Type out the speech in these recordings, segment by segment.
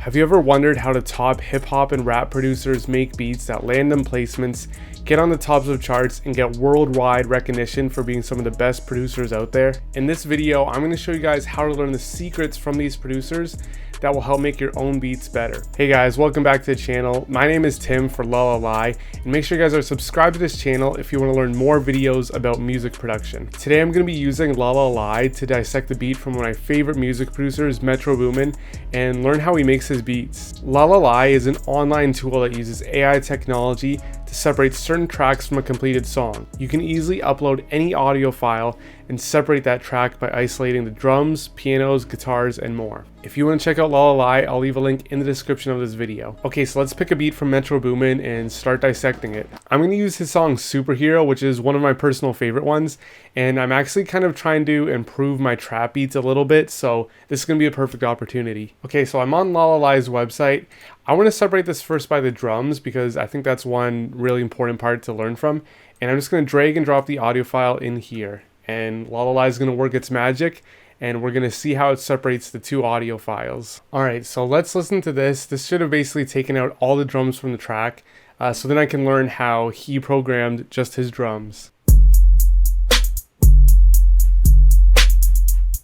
Have you ever wondered how the top hip hop and rap producers make beats that land them placements, get on the tops of charts, and get worldwide recognition for being some of the best producers out there? In this video, I'm going to show you guys how to learn the secrets from these producers that will help make your own beats better. Hey guys, welcome back to the channel. My name is Tim for LALAI, and make sure you guys are subscribed to this channel if you want to learn more videos about music production. Today I'm going to be using LALAI to dissect the beat from one of my favorite music producers, Metro Boomin, and learn how he makes his beats. LALAI is an online tool that uses AI technology to separate certain tracks from a completed song. You can easily upload any audio file and separate that track by isolating the drums, pianos, guitars, and more. If you want to check out LALAI, I'll leave a link in the description of this video. Okay, so let's pick a beat from Metro Boomin and start dissecting it. I'm going to use his song Superhero, which is one of my personal favorite ones, and I'm actually kind of trying to improve my trap beats a little bit, so this is going to be a perfect opportunity. Okay, so I'm on LALAI's website. I want to separate this first by the drums because I think that's one really important part to learn from, and I'm just going to drag and drop the audio file in here. And LALAI is going to work its magic, and we're going to see how it separates the two audio files. Alright, so let's listen to this. This should have basically taken out all the drums from the track, so then I can learn how he programmed just his drums.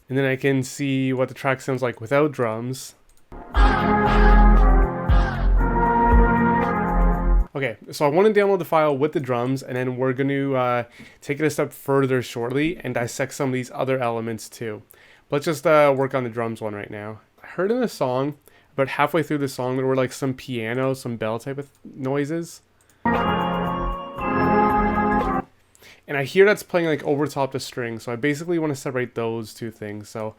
And then I can see what the track sounds like without drums. Okay, so I want to download the file with the drums, and then we're going to take it a step further shortly and dissect some of these other elements too. But let's just work on the drums one right now. I heard in the song, about halfway through the song, there were like some piano, some bell type of noises. And I hear that's playing like over top the string, so I basically want to separate those two things. So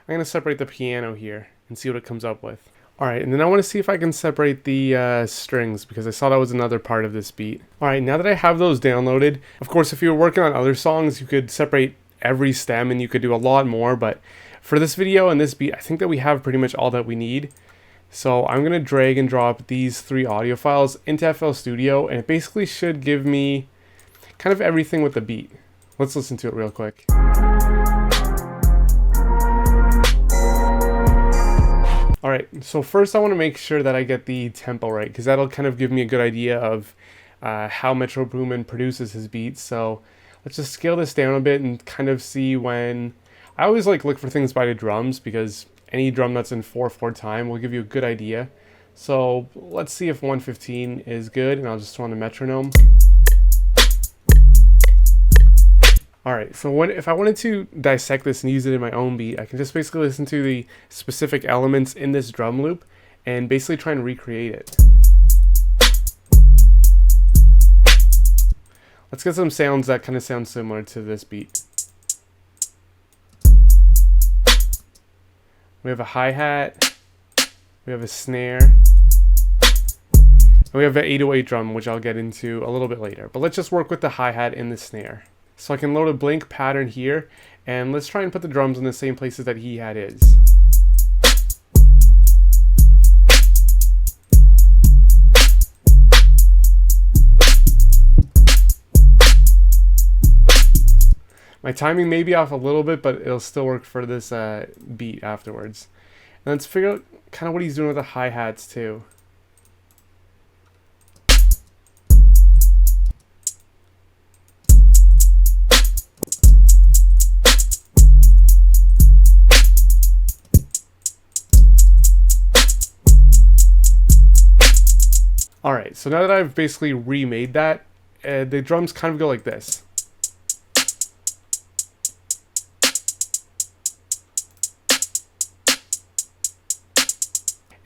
I'm going to separate the piano here and see what it comes up with. Alright, and then I want to see if I can separate the strings because I saw that was another part of this beat. Alright, now that I have those downloaded, of course if you were working on other songs you could separate every stem and you could do a lot more, but for this video and this beat I think that we have pretty much all that we need. So I'm going to drag and drop these three audio files into FL Studio, and it basically should give me kind of everything with the beat. Let's listen to it real quick. Alright, so first I want to make sure that I get the tempo right, because that'll kind of give me a good idea of how Metro Boomin produces his beats. So let's just scale this down a bit and kind of see when... I always look for things by the drums, because any drum that's in 4/4 time will give you a good idea. So let's see if 115 is good, and I'll just throw on the metronome. Alright, so if I wanted to dissect this and use it in my own beat, I can just basically listen to the specific elements in this drum loop and basically try and recreate it. Let's get some sounds that kind of sound similar to this beat. We have a hi-hat, we have a snare, and we have an 808 drum, which I'll get into a little bit later. But let's just work with the hi-hat and the snare. So I can load a blank pattern here, and let's try and put the drums in the same places that he had his. My timing may be off a little bit, but it'll still work for this beat afterwards. And let's figure out kind of what he's doing with the hi-hats too. Alright, so now that I've basically remade that, the drums kind of go like this.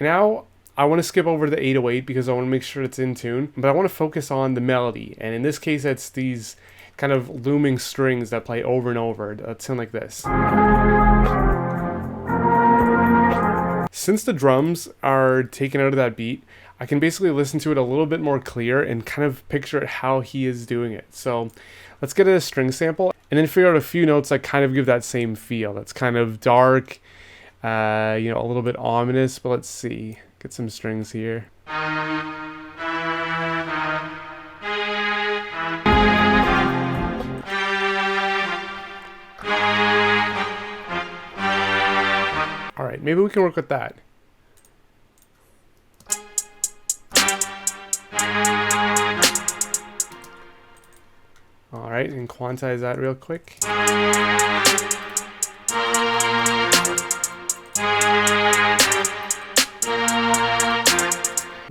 Now, I want to skip over the 808 because I want to make sure it's in tune, but I want to focus on the melody, and in this case it's these kind of looming strings that play over and over that sound like this. Since the drums are taken out of that beat, I can basically listen to it a little bit more clear and kind of picture how he is doing it. So let's get a string sample and then figure out a few notes that kind of give that same feel. That's kind of dark, a little bit ominous, but let's see. Get some strings here. Alright, maybe we can work with that. right, and quantize that real quick.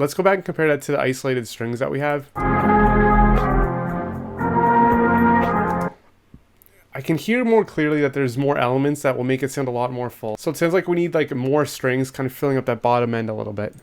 Let's go back and compare that to the isolated strings that we have. I can hear more clearly that there's more elements that will make it sound a lot more full. So it sounds like we need like more strings kind of filling up that bottom end a little bit.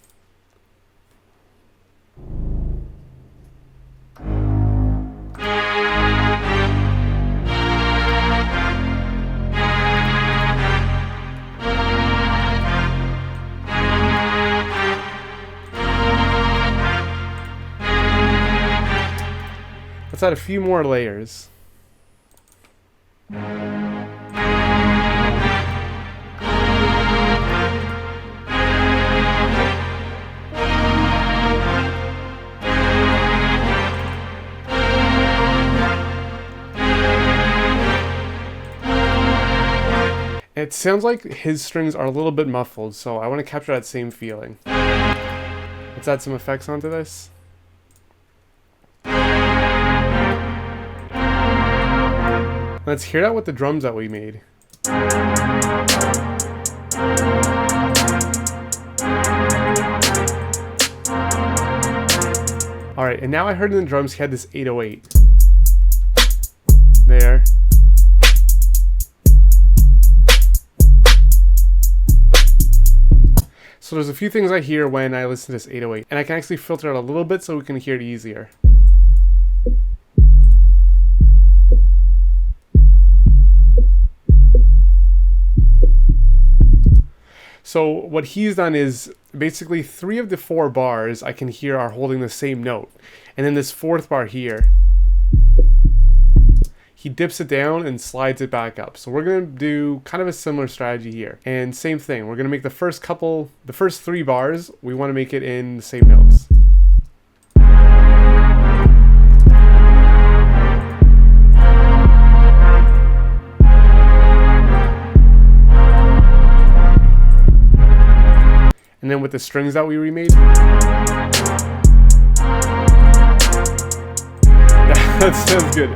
Let's add a few more layers. It sounds like his strings are a little bit muffled, so I want to capture that same feeling. Let's add some effects onto this. Let's hear that with the drums that we made. Alright, and now I heard in the drums he had this 808. There. So there's a few things I hear when I listen to this 808, and I can actually filter it a little bit so we can hear it easier. So what he's done is basically 3 of the 4 bars I can hear are holding the same note. And then this 4th bar here, he dips it down and slides it back up. So we're going to do kind of a similar strategy here. And same thing, we're going to make the first 3 bars, we want to make it in the same notes. And then with the strings that we remade, that sounds good.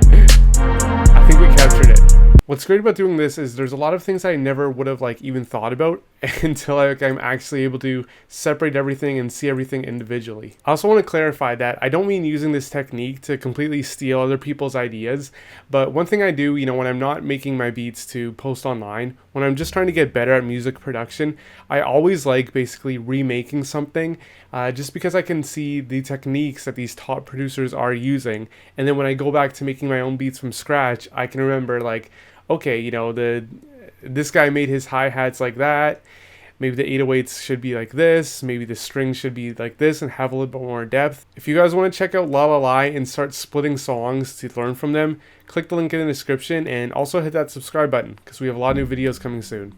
I think we captured it. What's great about doing this is there's a lot of things I never would have like even thought about until I'm actually able to separate everything and see everything individually. I also want to clarify that I don't mean using this technique to completely steal other people's ideas, but one thing I do, when I'm not making my beats to post online, when I'm just trying to get better at music production, I always like basically remaking something just because I can see the techniques that these top producers are using, and then when I go back to making my own beats from scratch, I can remember like, okay, this guy made his hi-hats like that, maybe the 808s should be like this, maybe the strings should be like this and have a little bit more depth. If you guys want to check out LALAI and start splitting songs to learn from them, click the link in the description and also hit that subscribe button because we have a lot of new videos coming soon.